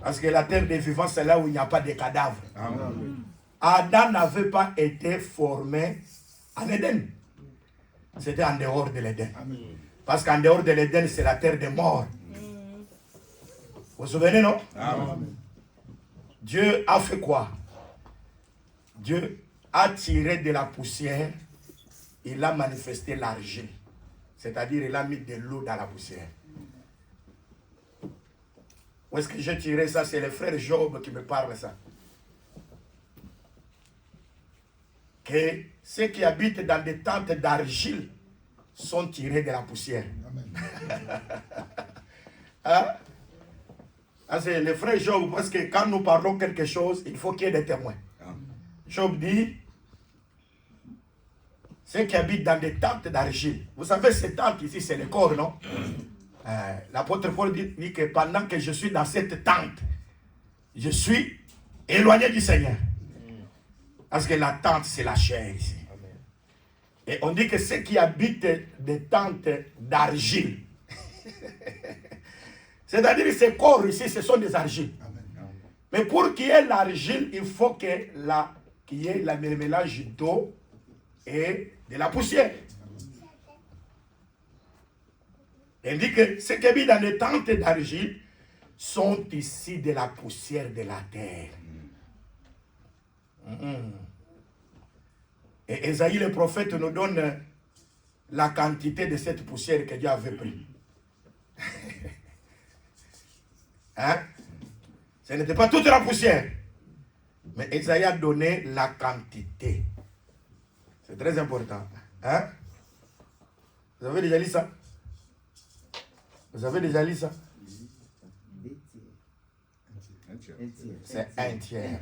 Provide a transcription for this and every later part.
Parce que la terre des vivants, c'est là où il n'y a pas de cadavres. Adam n'avait pas été formé en Éden. C'était en dehors de l'Éden. Parce qu'en dehors de l'Éden, c'est la terre des morts. Vous vous souvenez, non? Amen. Dieu a fait quoi? Dieu a tiré de la poussière, il a manifesté l'argile. C'est-à-dire, il a mis de l'eau dans la poussière. Où est-ce que j'ai tiré ça? C'est le frère Job qui me parle ça. Que ceux qui habitent dans des tentes d'argile sont tirés de la poussière. Hein? Ah, c'est le frère Job, parce que quand nous parlons quelque chose, il faut qu'il y ait des témoins. Job dit, ceux qui habitent dans des tentes d'argile. Vous savez, ces tentes ici, c'est le corps, non? L'apôtre Paul dit que pendant que je suis dans cette tente, je suis éloigné du Seigneur. Parce que la tente, c'est la chair ici. Et on dit que ceux qui habitent des tentes d'argile, c'est-à-dire ces corps ici, ce sont des argiles. Mais pour qu'il y ait l'argile, il faut qu'il y ait le mélange d'eau et de la poussière. Il dit que ceux qui habitent dans des tentes d'argile sont ici de la poussière de la terre. Et Ésaïe le prophète nous donne la quantité de cette poussière que Dieu avait pris. Hein? Ce n'était pas toute la poussière. Mais Ésaïe a donné la quantité. C'est très important. Hein? Vous avez déjà lu ça? Vous avez déjà lu ça? C'est un tiers.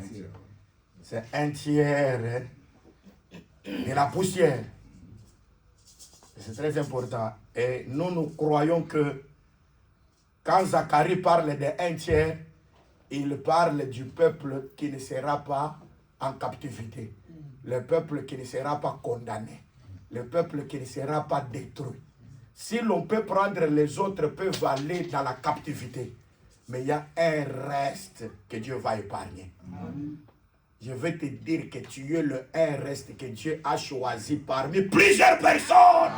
C'est un tiers de la poussière. C'est très important. Et nous croyons que quand Zacharie parle de un tiers, il parle du peuple qui ne sera pas en captivité. Le peuple qui ne sera pas condamné. Le peuple qui ne sera pas détruit. Si l'on peut prendre, les autres peuvent aller dans la captivité. Mais il y a un reste que Dieu va épargner. Amen. Je vais te dire que tu es le un reste que Dieu a choisi parmi plusieurs personnes.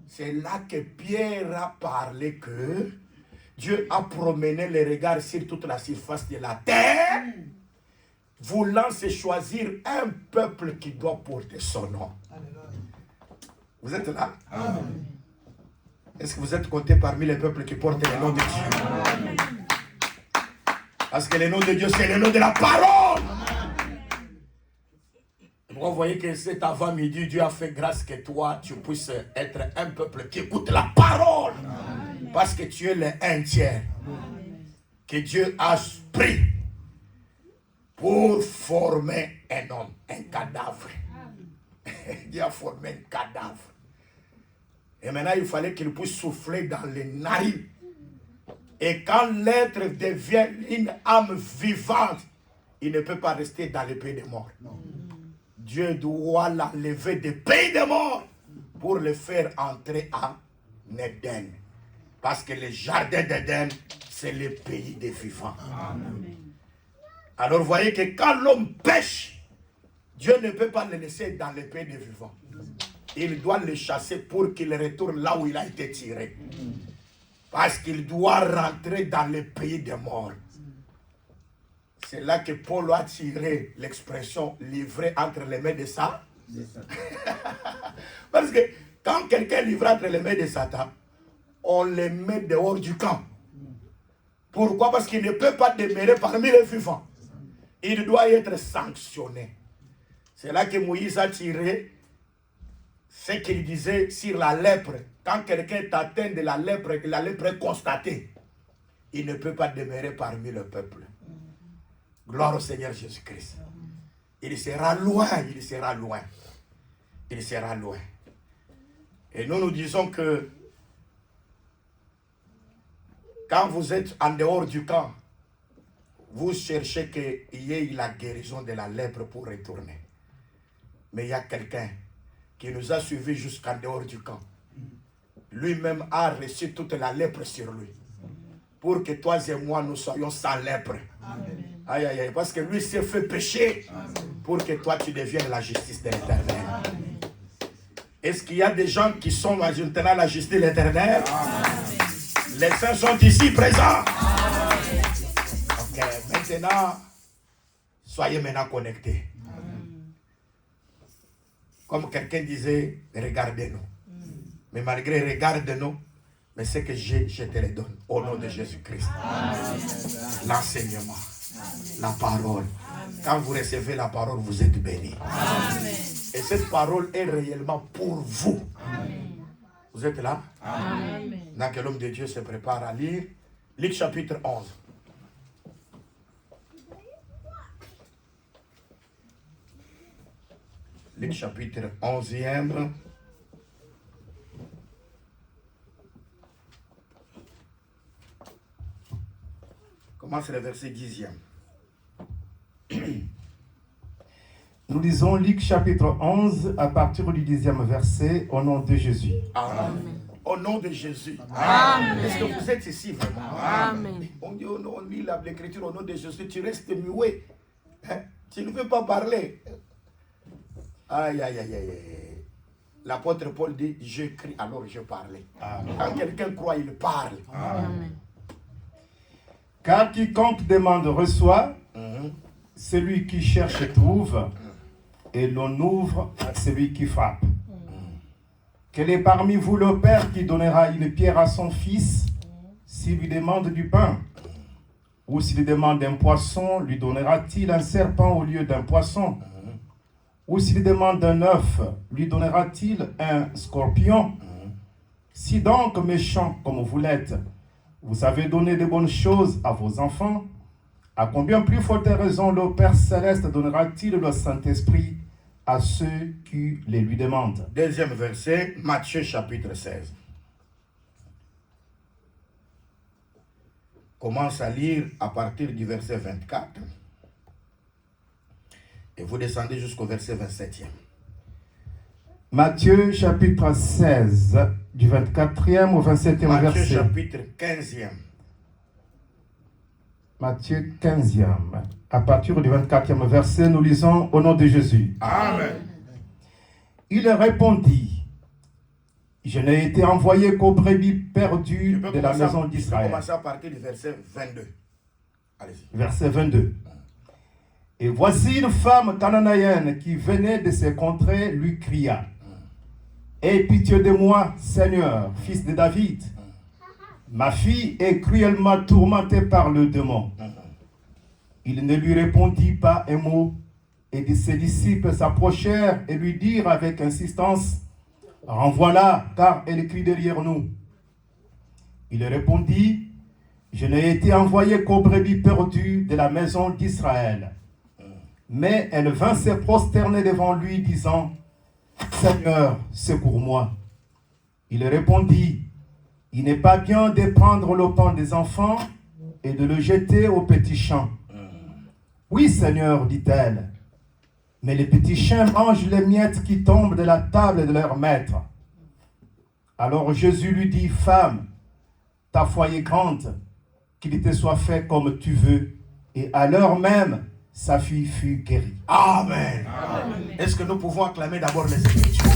C'est là que Pierre a parlé que Dieu a promené les regards sur toute la surface de la terre, voulant se choisir un peuple qui doit porter son nom. Vous êtes là? Amen. Est-ce que vous êtes comptés parmi les peuples qui portent le nom de Dieu? Parce que le nom de Dieu, c'est le nom de la parole. Vous voyez que cet avant-midi, Dieu a fait grâce que toi, tu puisses être un peuple qui écoute la parole. Parce que tu es le un tiers que Dieu a pris pour former un homme, un cadavre. Dieu a formé un cadavre. Et maintenant, il fallait qu'il puisse souffler dans les narines. Et quand l'être devient une âme vivante, il ne peut pas rester dans le pays des morts. Non. Dieu doit l'enlever des pays des morts pour le faire entrer en Éden. Parce que le jardin d'Éden, c'est le pays des vivants. Amen. Alors, vous voyez que quand l'homme pêche, Dieu ne peut pas le laisser dans le pays des vivants. Il doit le chasser pour qu'il retourne là où il a été tiré. Parce qu'il doit rentrer dans le pays des morts. C'est là que Paul a tiré l'expression livré entre les mains de Satan. Parce que quand quelqu'un est livré entre les mains de Satan, on le met dehors du camp. Pourquoi? Parce qu'il ne peut pas demeurer parmi les vivants. Il doit être sanctionné. C'est là que Moïse a tiré ce qu'il disait sur la lèpre. Quand quelqu'un est atteint de la lèpre est constatée, il ne peut pas demeurer parmi le peuple. Gloire au Seigneur Jésus-Christ. Il sera loin, il sera loin. Il sera loin. Et nous disons que quand vous êtes en dehors du camp, vous cherchez qu'il y ait la guérison de la lèpre pour retourner. Mais il y a quelqu'un qui nous a suivis jusqu'en dehors du camp. Lui-même a reçu toute la lèpre sur lui. pour que toi et moi, nous soyons sans lèpre. Aïe, aïe, aïe. Parce que lui s'est fait pécher pour que toi, tu deviennes la justice de l'Éternel. Est-ce qu'il y a des gens qui sont maintenant la justice de l'Éternel? Les saints sont ici présents. Ok, maintenant, soyez maintenant connectés. Comme quelqu'un disait, regardez-nous. Mais malgré regarde-nous, mais ce que j'ai, je te le donne. Au nom de Jésus-Christ. L'enseignement, la parole. Quand vous recevez la parole, vous êtes bénis. Et cette parole est réellement pour vous. Vous êtes là? Dans que l'homme de Dieu se prépare à lire. Luc chapitre 11. Luc chapitre 11e. Commence le verset 10e. Nous lisons Luc chapitre 11 à partir du 10e verset au nom de Jésus. Amen. Au nom de Jésus. Amen. Est-ce que vous êtes ici vraiment? Amen. On dit, on lit l'écriture au nom de Jésus, tu restes muet. Hein? Tu ne veux pas parler. Aïe, aïe, aïe, aïe. L'apôtre Paul dit, j'écris alors je parlais. Quand quelqu'un croit, il parle. Amen. Car quiconque demande reçoit, celui qui cherche trouve, et l'on ouvre à celui qui frappe. Quel est parmi vous le père qui donnera une pierre à son fils s'il lui demande du pain? Ou s'il lui demande un poisson, lui donnera-t-il un serpent au lieu d'un poisson? Ou s'il demande un œuf, lui donnera-t-il un scorpion? Si donc, méchants comme vous l'êtes, vous savez donner de bonnes choses à vos enfants, à combien plus forte raison le Père Céleste donnera-t-il le Saint-Esprit à ceux qui les lui demandent? Deuxième verset, Matthieu chapitre 16. Commence à lire à partir du verset 24. Et vous descendez jusqu'au verset 27e. Matthieu chapitre 16, du 24e au 27e Matthieu verset. chapitre 15e. Matthieu 15e. À partir du 24e verset, nous lisons au nom de Jésus. Amen. Il répondit, je n'ai été envoyé qu'aux brebis Je perdues peux de la commencer maison je peux d'Israël. commencer à partir du verset 22. Allez-y. Verset 22. Et voici une femme cananéenne qui venait de ces contrées lui cria, aie pitié de moi, Seigneur, fils de David. Ma fille est cruellement tourmentée par le démon. Il ne lui répondit pas un mot, et ses disciples s'approchèrent et lui dirent avec insistance, renvoie-la, car elle crie derrière nous. Il répondit, je n'ai été envoyé qu'aux brebis perdues de la maison d'Israël. Mais elle vint se prosterner devant lui, disant, Seigneur, secours-moi. Il répondit, il n'est pas bien de prendre le pain des enfants et de le jeter aux petits chiens. Oui, Seigneur, dit-elle, mais les petits chiens mangent les miettes qui tombent de la table de leur maître. Alors Jésus lui dit, femme, ta foi est grande, qu'il te soit fait comme tu veux. Et à l'heure même, sa fille fut guérie. Amen. Amen. Est-ce que nous pouvons acclamer d'abord les Écritures?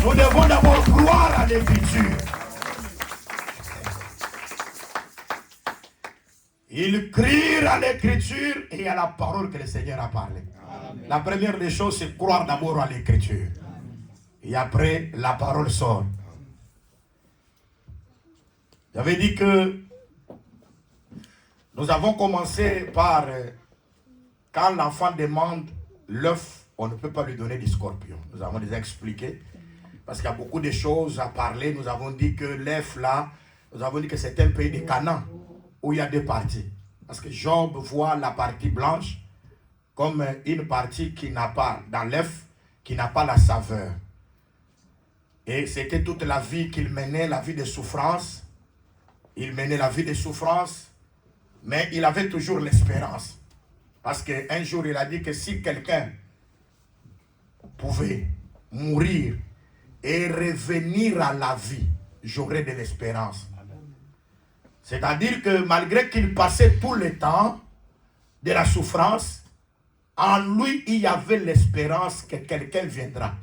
Nous devons d'abord croire à l'Écriture. Ils crient à l'Écriture et à la parole que le Seigneur a parlé. Amen. La première des choses, c'est croire d'abord à l'Écriture. Et après, la parole sort. J'avais dit que nous avons commencé par, quand l'enfant demande l'œuf, on ne peut pas lui donner du scorpion. Nous avons déjà expliqué, parce qu'il y a beaucoup de choses à parler. Nous avons dit que l'œuf là, nous avons dit que c'est un pays de Canaan, où il y a deux parties. Parce que Job voit la partie blanche comme une partie qui n'a pas, dans l'œuf, qui n'a pas la saveur. Et c'était toute la vie qu'il menait, la vie de souffrance. Il menait la vie de souffrance. Mais il avait toujours l'espérance. Parce qu'un jour, il a dit que si quelqu'un pouvait mourir et revenir à la vie, j'aurai de l'espérance. C'est-à-dire que malgré qu'il passait tout le temps de la souffrance, en lui, il y avait l'espérance que quelqu'un viendra.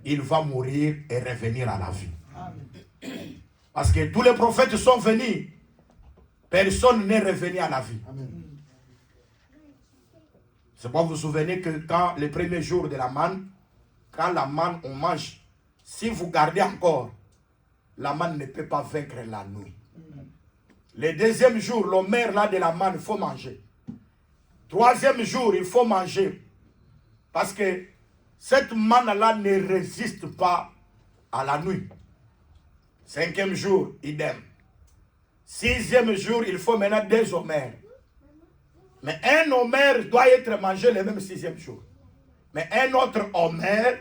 Il va mourir et revenir à la vie. Parce que tous les prophètes sont venus. Personne n'est revenu à la vie. C'est pour vous souvenir que quand les premiers jours de la manne, quand la manne on mange, si vous gardez encore, la manne ne peut pas vaincre la nuit. Le deuxième jour, l'homère là de la manne, il faut manger. Troisième jour, il faut manger. Parce que cette manne-là ne résiste pas à la nuit. Cinquième jour, idem. Sixième jour, il faut maintenant 2 homères. Mais un homère doit être mangé le même 6e jour. Mais un autre homère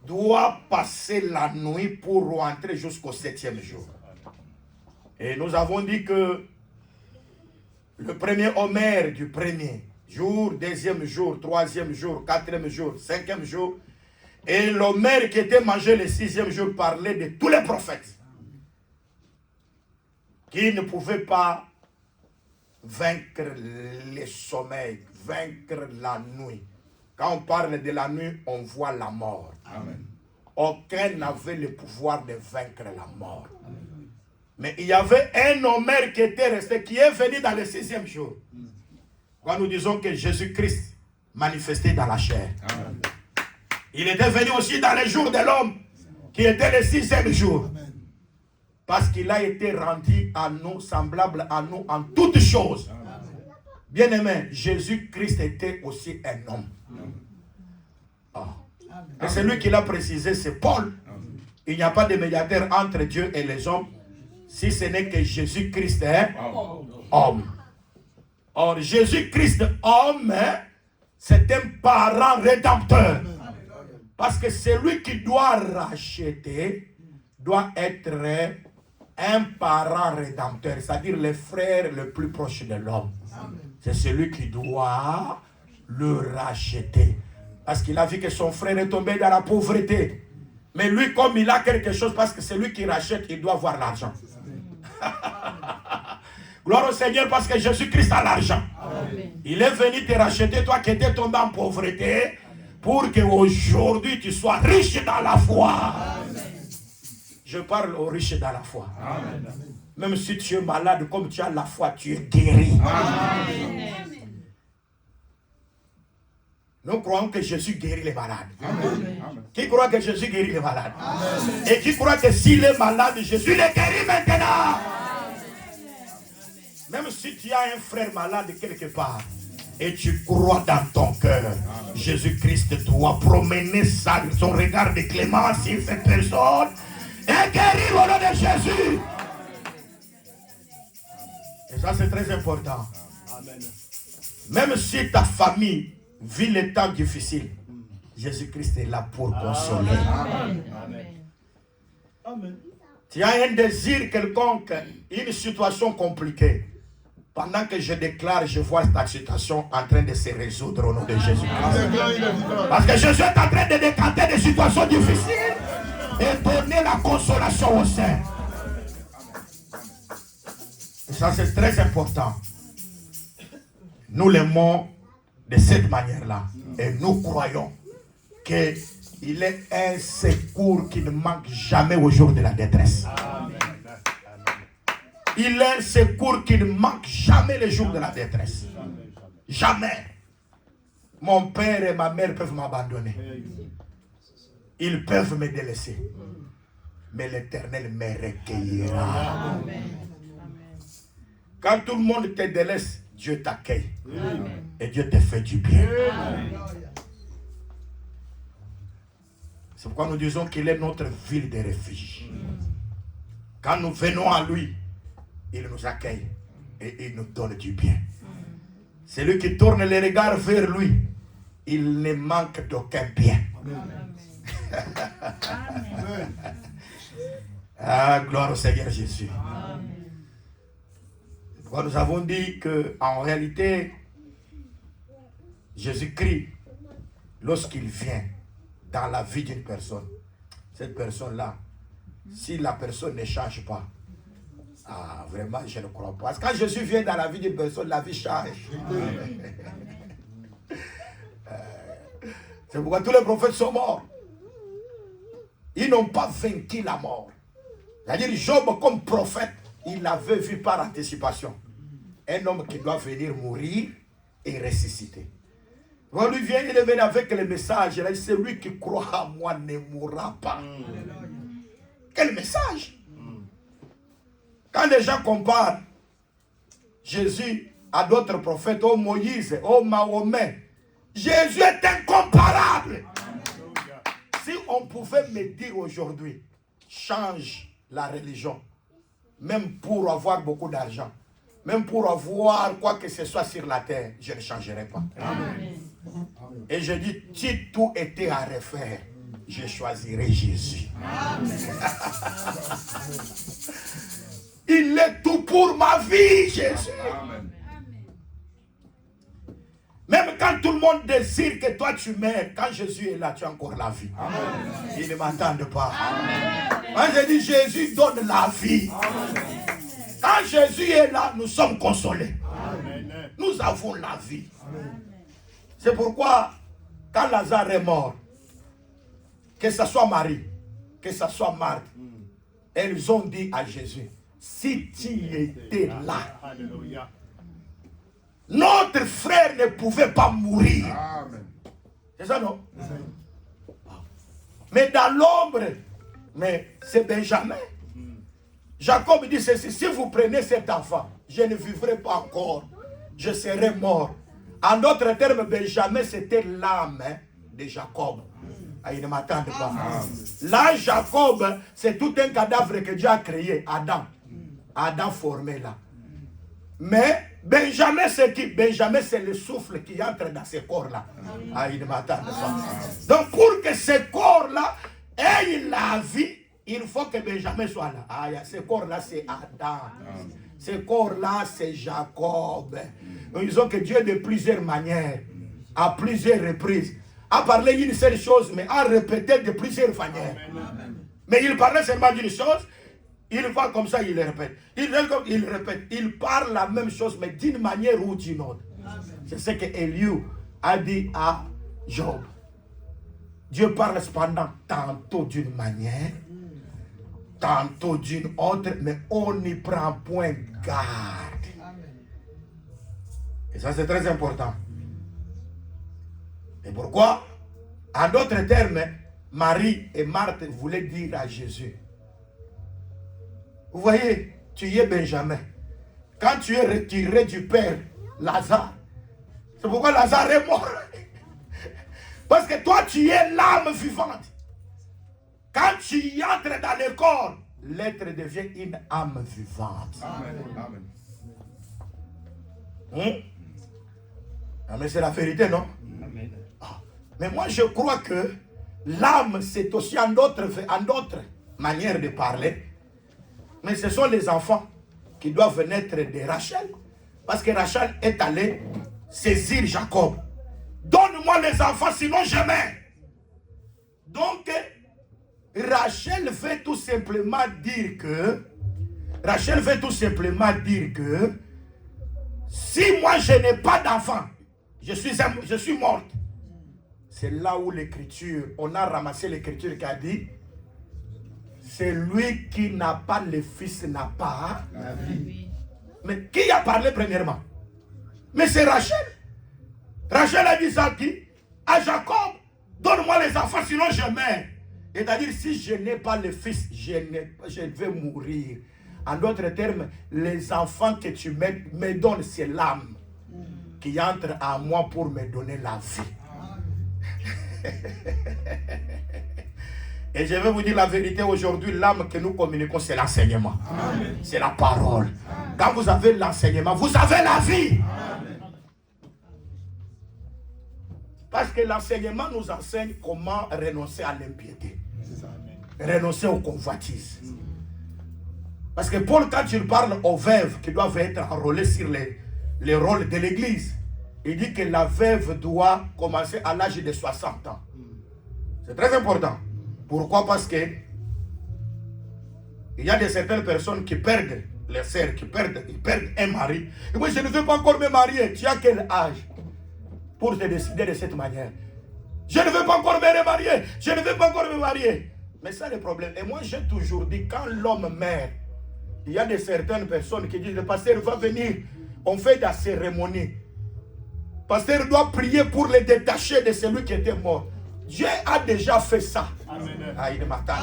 doit passer la nuit pour rentrer jusqu'au 7e jour. Et nous avons dit que le premier homère du premier jour, 2e jour, 3e jour, 4e jour, 5e jour, et l'homère qui était mangé le 6e jour parlait de tous les prophètes qui ne pouvaient pas vaincre le sommeil, vaincre la nuit. Quand on parle de la nuit, on voit la mort. Amen. Aucun n'avait le pouvoir de vaincre la mort. Amen. Mais il y avait un homère qui était resté, qui est venu dans le 6e jour. Quand nous disons que Jésus-Christ manifesté dans la chair. Amen. Il était venu aussi dans les jours de l'homme, qui était le 6e jour. Amen. Parce qu'il a été rendu à nous, semblable à nous en toutes choses. Bien-aimé, Jésus-Christ était aussi un homme. Oh. Et celui qui l'a précisé, c'est Paul. Il n'y a pas de médiateur entre Dieu et les hommes, si ce n'est que Jésus-Christ est homme. Or, Jésus-Christ homme, c'est un parent rédempteur. Parce que celui qui doit racheter doit être un parent rédempteur, c'est-à-dire le frère le plus proche de l'homme. C'est celui qui doit le racheter. Parce qu'il a vu que son frère est tombé dans la pauvreté. Mais lui, comme il a quelque chose, parce que c'est lui qui rachète, il doit avoir l'argent. Gloire au Seigneur, parce que Jésus-Christ a l'argent. Il est venu te racheter, toi qui étais tombé en pauvreté, pour qu'aujourd'hui tu sois riche dans la foi. Amen. Je parle aux riches dans la foi. Amen. Même si tu es malade, comme tu as la foi, tu es guéri. Amen. Nous croyons que Jésus guérit les malades. Amen. Qui croit que Jésus guérit les malades? Amen. Et qui croit que s'il est malade, Jésus les guérit maintenant. Amen. Même si tu as un frère malade quelque part, et tu crois dans ton cœur, Jésus-Christ doit promener son regard de clémence sur cette personne et guérir au nom de Jésus. Et ça, c'est très important. Amen. Même si ta famille vit les temps difficiles, Jésus-Christ est là pour consoler. Amen. Amen. Amen. Tu as un désir quelconque, une situation compliquée. Pendant que je déclare, je vois cette situation en train de se résoudre au nom de Jésus-Christ. Parce que Jésus est en train de décanter des situations difficiles et donner la consolation au sein. Et ça, c'est très important. Nous l'aimons de cette manière-là. Et nous croyons qu'il est un secours qui ne manque jamais au jour de la détresse. Amen. Il est un secours qui ne manque jamais le jour de la détresse. Jamais. Mon père et ma mère peuvent m'abandonner. Ils peuvent me délaisser. Mais l'Éternel me recueillera. Quand tout le monde te délaisse, Dieu t'accueille. Et Dieu te fait du bien. C'est pourquoi nous disons qu'il est notre ville de refuge. Quand nous venons à lui, il nous accueille et il nous donne du bien. Celui qui tourne les regards vers lui, il ne manque d'aucun bien. Amen. Ah, gloire au Seigneur Jésus. Pourquoi nous avons dit qu'en réalité, Jésus-Christ, lorsqu'il vient dans la vie d'une personne, cette personne-là si la personne ne change pas. Ah, vraiment, je ne crois pas. Parce que quand Jésus vient dans la vie d'une personne, la vie change. C'est pourquoi tous les prophètes sont morts. Ils n'ont pas vaincu la mort. C'est-à-dire, Job, comme prophète, il l'avait vu par anticipation. Un homme qui doit venir mourir et ressusciter. On lui vient, il est venu avec le message. Il a dit, celui qui croit à moi ne mourra pas. Quel message? Quand les gens comparent Jésus à d'autres prophètes, oh Moïse, oh Mahomet, Jésus est incomparable. Si on pouvait me dire aujourd'hui, change la religion, même pour avoir beaucoup d'argent, même pour avoir quoi que ce soit sur la terre, je ne changerai pas. Amen. Et je dis, si tout était à refaire, je choisirais Jésus. Il est tout pour ma vie, Jésus. Amen. Même quand tout le monde désire que toi tu meurs, quand Jésus est là, tu as encore la vie. Amen. Il ne m'entend pas. Quand je dis Jésus donne la vie. Amen. Quand Jésus est là, nous sommes consolés. Amen. Nous avons la vie. Amen. C'est pourquoi, quand Lazare est mort, que ce soit Marie, que ce soit Marthe, elles ont dit à Jésus, si tu étais là, Alléluia, notre frère ne pouvait pas mourir. Amen. C'est ça, non? Amen. Mais dans l'ombre, mais c'est Benjamin. Jacob dit ceci, si vous prenez cet enfant, je ne vivrai pas encore, je serai mort. En d'autres termes, Benjamin, c'était l'âme de Jacob. Ah, il ne m'attend pas. Là, Jacob, c'est tout un cadavre que Dieu a créé, Adam. Adam formé là. Mais Benjamin, c'est qui? Benjamin, c'est le souffle qui entre dans ce corps-là. Ah, il ne m'attend pas. Donc, pour que ce corps-là ait la vie, il faut que Benjamin soit là. Ah, ce corps-là, c'est Adam. Ce corps-là, c'est Jacob. Ils ont que Dieu de plusieurs manières, à plusieurs reprises, a parlé d'une seule chose, mais a répété de plusieurs manières. Mais il parlait seulement d'une chose, il va comme ça, il le répète. Il répète, il parle la même chose, mais d'une manière ou d'une autre. C'est ce que Elihu a dit à Job. Dieu parle cependant tantôt d'une manière, tantôt d'une autre, mais on n'y prend point garde. Et ça, c'est très important. Et pourquoi? En d'autres termes, Marie et Marthe voulaient dire à Jésus, vous voyez, tu es Benjamin. Quand tu es retiré du Père, Lazare, c'est pourquoi Lazare est mort. Parce que toi, tu es l'âme vivante. Quand tu y entres dans le corps, l'être devient une âme vivante. Amen. Amen. Mais c'est la vérité, non? Amen. Mais moi, je crois que l'âme, c'est aussi en d'autres manières de parler. Mais ce sont les enfants qui doivent naître de Rachel. Parce que Rachel est allée saisir Jacob. Donne-moi les enfants, sinon je meurs. Donc, Rachel veut tout simplement dire que si moi je n'ai pas d'enfant, je suis morte. C'est là où l'écriture, on a ramassé l'écriture qui a dit, celui qui n'a pas le fils n'a pas la vie. Mais qui a parlé premièrement? Mais c'est Rachel. Rachel a dit ça qui? À Jacob, donne-moi les enfants, sinon je meurs. C'est-à-dire, si je n'ai pas le fils, je vais mourir. En d'autres termes, les enfants que tu me donnes, c'est l'âme qui entre à moi pour me donner la vie. Et je vais vous dire la vérité, aujourd'hui, l'âme que nous communiquons, c'est l'enseignement. C'est la parole. Amen. Quand vous avez l'enseignement, vous avez la vie. Amen. Parce que l'enseignement nous enseigne comment renoncer à l'impiété. Renoncer aux convoitises. Parce que Paul, quand il parle aux veuves qui doivent être enrôlées sur les rôles de l'église, il dit que la veuve doit commencer à l'âge de 60 ans. C'est très important. Pourquoi? Parce que Il y a certaines personnes qui perdent les sœurs, ils perdent un mari. Et moi, je ne veux pas encore me marier. Tu as quel âge pour te décider de cette manière? Je ne veux pas encore me remarier. Je ne veux pas encore me marier. Mais ça, le problème. Et moi, j'ai toujours dit, quand l'homme meurt, il y a certaines personnes qui disent, le pasteur va venir, on fait la cérémonie. Le pasteur doit prier pour les détacher de celui qui était mort. Dieu a déjà fait ça. Amen. Ah, il m'attend.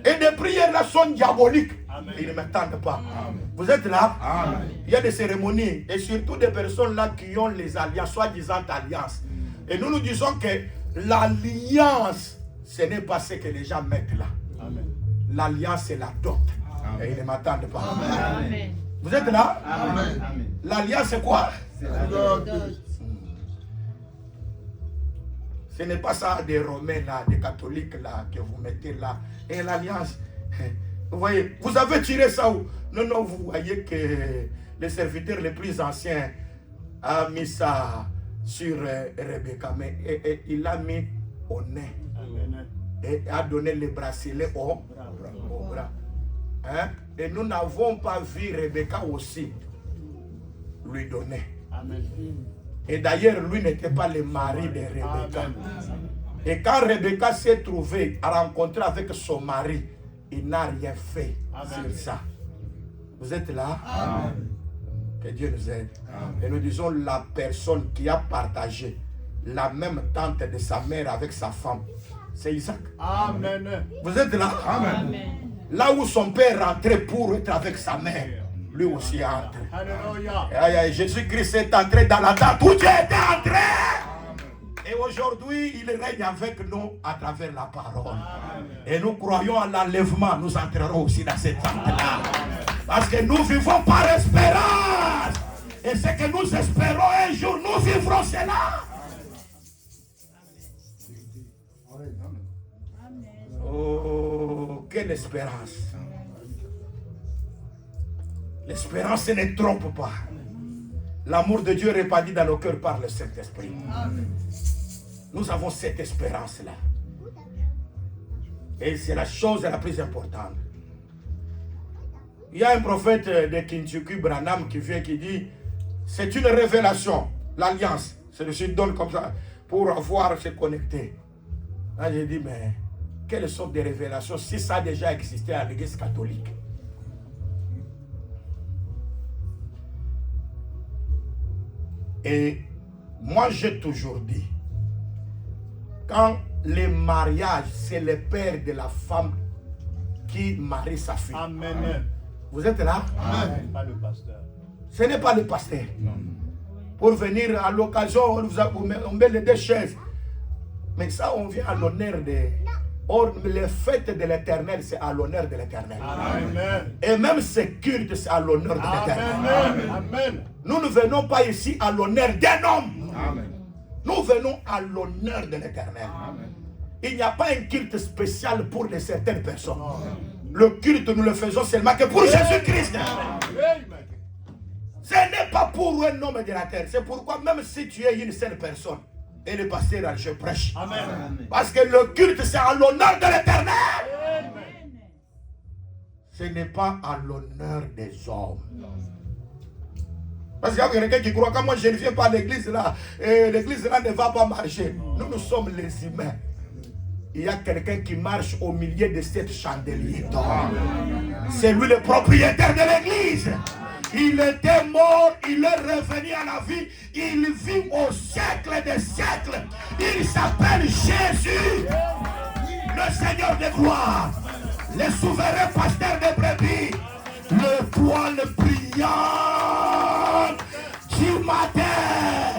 Et des prières là sont diaboliques. Amen. Ils ne m'attendent pas. Amen. Vous êtes là? Amen. Il y a des cérémonies et surtout des personnes là qui ont les alliances, soi-disant alliances. Et nous nous disons que l'alliance, ce n'est pas ce que les gens mettent là. L'alliance, c'est la dot. Et ils ne m'attendent pas. Amen. Vous êtes là? Amen. L'alliance, c'est quoi? C'est la dot. Ce n'est pas ça des Romains là, des catholiques là, que vous mettez là. Et l'alliance, vous voyez, vous avez tiré ça où? Non, vous voyez que le serviteur le plus ancien a mis ça sur Rebecca, mais il l'a mis au nez. Amen. Et a donné le bracelet au bras. Hein? Et nous n'avons pas vu Rebecca aussi lui donner. Amen. Et d'ailleurs, lui n'était pas le mari de Rebecca. Amen. Et quand Rebecca s'est trouvée à rencontrer avec son mari, il n'a rien fait. Amen. Sur ça. Vous êtes là? Amen. Que Dieu nous aide. Amen. Et nous disons la personne qui a partagé la même tente de sa mère avec sa femme, c'est Isaac. Amen. Vous êtes là? Amen. Là où son père rentrait pour être avec sa mère, lui aussi entre. Alléluia. Jésus-Christ est entré dans la tente où Dieu était entré. Et aujourd'hui, il règne avec nous à travers la parole. Amen. Et nous croyons à l'enlèvement. Nous entrerons aussi dans cette tente-là. Parce que nous vivons par espérance. Et ce que nous espérons un jour, nous vivrons cela. Oh, quelle espérance. L'espérance ne trompe pas. L'amour de Dieu répandu dans nos cœurs par le Saint-Esprit. Nous avons cette espérance-là. Et c'est la chose la plus importante. Il y a un prophète de Kentucky, Branham, qui vient qui dit, c'est une révélation, l'alliance. Celui-ci donne comme ça pour avoir se connecter. Là, j'ai dit, mais quelles sortes de révélations si ça a déjà existé à l'église catholique? Et moi, j'ai toujours dit, quand les mariages, c'est le père de la femme qui marie sa fille. Amen. Vous êtes là? Amen. Pas le pasteur. Ce n'est pas le pasteur. Non. Pour venir à l'occasion, on met les deux chaises. Mais ça, on vient à l'honneur de... Or, les fêtes de l'Éternel, c'est à l'honneur de l'Éternel. Et même ces cultes, c'est à l'honneur de l'Éternel. Amen. Nous ne venons pas ici à l'honneur d'un homme. Amen. Nous venons à l'honneur de l'Éternel. Il n'y a pas un culte spécial pour les certaines personnes. Amen. Le culte, nous le faisons seulement que pour Jésus-Christ. Ce n'est pas pour un homme de la terre. C'est pourquoi même si tu es une seule personne, et le pasteur, je prêche. Amen. Parce que le culte, c'est à l'honneur de l'Éternel. Ce n'est pas à l'honneur des hommes. Parce qu'il y a quelqu'un qui croit que moi je ne viens pas à l'église là, et l'église là ne va pas marcher. Nous sommes les humains. Il y a quelqu'un qui marche au milieu de cette chandelier d'or. C'est lui le propriétaire de l'église. Il était mort, il est revenu à la vie, il vit au siècle des siècles. Il s'appelle Jésus, le Seigneur de gloire, le souverain pasteur des brebis, le poil brillant du matin.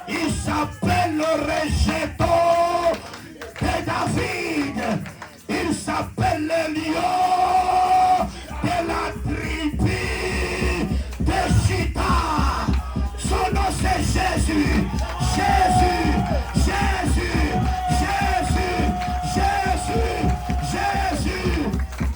Il s'appelle le rejeton de David. Il s'appelle le lion de la tribu de Chita. Son nom c'est Jésus. Jésus, Jésus, Jésus, Jésus, Jésus.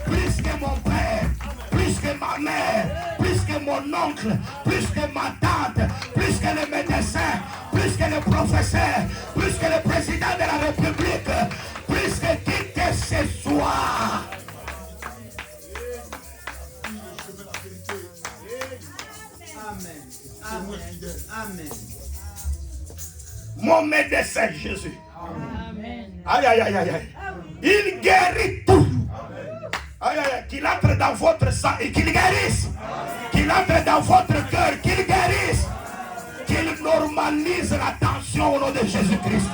Plus que mon père, plus que ma mère, plus que mon oncle, plus que ma tante, plus que le médecin, plus que le professeur, plus que le président de la République, plus que qui que ce soit. Mon médecin, Jésus. Amen. Aïe, aïe, aïe, aïe, aïe. Il guérit tout. Aïe, aïe, aïe. Qu'il entre dans votre sang et qu'il guérisse. Qu'il entre dans votre cœur, qu'il guérisse. Qu'il normalise la tension au nom de Jésus-Christ.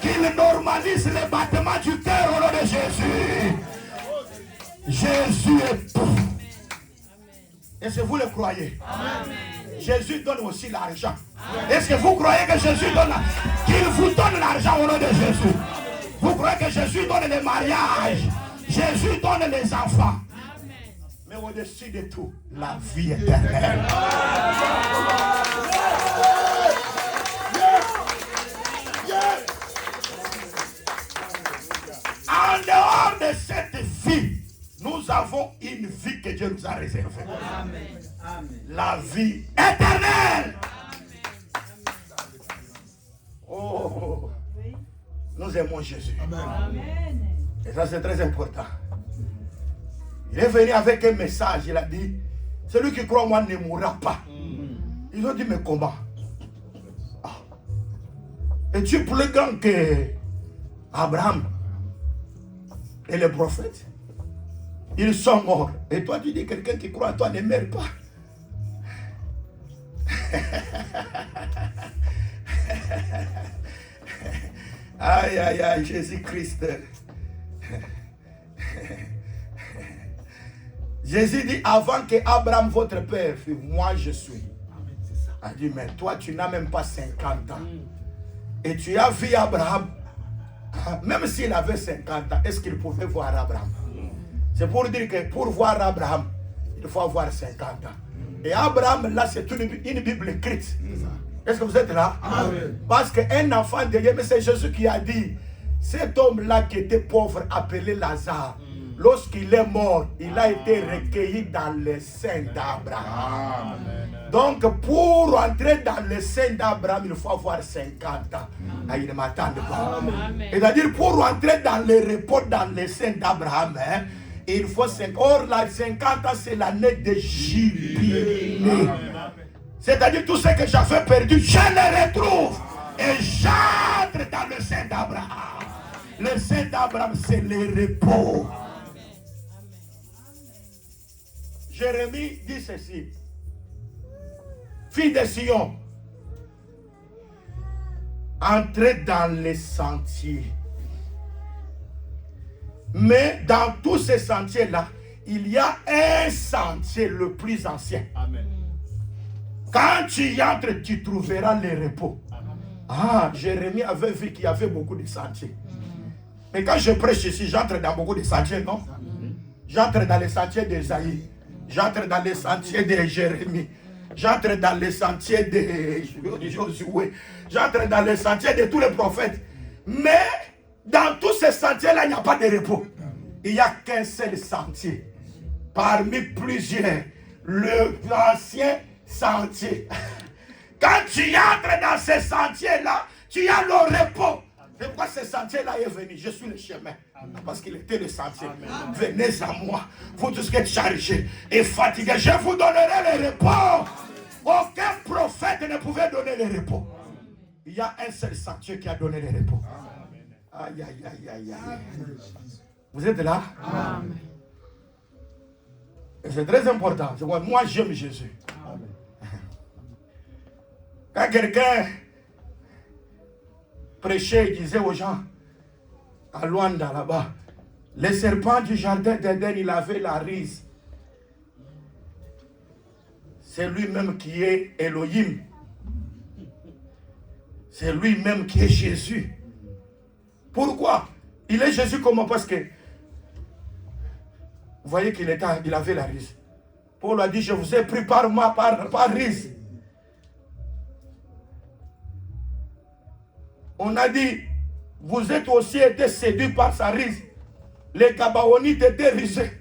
Qu'il normalise les battements du cœur au nom de Jésus. Jésus est tout. Est-ce que vous le croyez? Amen. Jésus donne aussi l'argent. Est-ce que vous croyez que Jésus donne qu'il vous donne l'argent au nom de Jésus? Vous croyez que Jésus donne les mariages? Jésus donne les enfants. Mais au-dessus de tout, la vie éternelle. En dehors de cette vie, nous avons une vie que Dieu nous a réservée. La vie éternelle. Oh, nous aimons Jésus. Et ça, c'est très important. Il est venu avec un message. Il a dit, celui qui croit en moi ne mourra pas. Ils ont dit, mais comment? Es-tu plus grand que Abraham et les prophètes? Ils sont morts. Et toi, tu dis, quelqu'un qui croit en toi ne meurt pas. Aïe, aïe, aïe, Jésus-Christ. Jésus dit, avant que Abraham, votre père, fût, moi je suis. Il a dit, mais toi, tu n'as même pas 50 ans. Et tu as vu Abraham. Même s'il avait 50 ans, est-ce qu'il pouvait voir Abraham? C'est pour dire que pour voir Abraham, il faut avoir 50 ans. Et Abraham, là, c'est une Bible écrite. Est-ce que vous êtes là? Amen. Parce qu'un enfant de Dieu, mais c'est Jésus qui a dit, cet homme-là qui était pauvre, appelé Lazare, lorsqu'il est mort, il a été recueilli dans le sein d'Abraham. Donc, pour entrer dans le sein d'Abraham, il faut avoir 50 ans. Il ne m'attendent pas. C'est-à-dire, pour entrer dans le repos, dans le sein d'Abraham, il faut 50 ans. Or, la 50 ans, c'est l'année de jubilé. C'est-à-dire, tout ce que j'avais perdu, je le retrouve. Et j'entre dans le sein d'Abraham. Le sein d'Abraham, c'est le repos. Jérémie dit ceci. Fille de Sion, entrez dans les sentiers. Mais dans tous ces sentiers-là, il y a un sentier le plus ancien. Amen. Quand tu y entres, tu trouveras le repos. Ah, Jérémie avait vu qu'il y avait beaucoup de sentiers. Mais quand je prêche ici, j'entre dans beaucoup de sentiers, non? J'entre dans les sentiers d'Ésaïe. J'entre dans les sentiers de Jérémie. J'entre dans les sentiers de Josué. J'entre dans les sentiers de tous les prophètes. Mais dans tous ces sentiers-là, il n'y a pas de repos. Il n'y a qu'un seul sentier. Parmi plusieurs, l'ancien sentier. Quand tu entres dans ces sentiers-là, tu as le repos. C'est pourquoi ce sentier-là est venu. Je suis le chemin. Parce qu'il était le sentier. Amen. Venez à moi, vous tous qui êtes chargés et fatigués. Je vous donnerai le repos. Aucun prophète ne pouvait donner le repos. Il y a un seul sentier qui a donné le repos. Aïe, aïe, aïe, aïe, aïe. Vous êtes là? Amen. Et c'est très important. Moi, j'aime Jésus. Amen. Quand quelqu'un prêchait, il disait aux gens, à Luanda là-bas, le serpent du jardin d'Éden, il avait la rise. C'est lui-même qui est Elohim. C'est lui-même qui est Jésus. Pourquoi? Il est Jésus comment? Parce que vous voyez qu'il avait la rise. Paul a dit, je vous ai pris par moi, par rise. On a dit, vous êtes aussi été séduits par sa rise. Les Gabaonites étaient risés.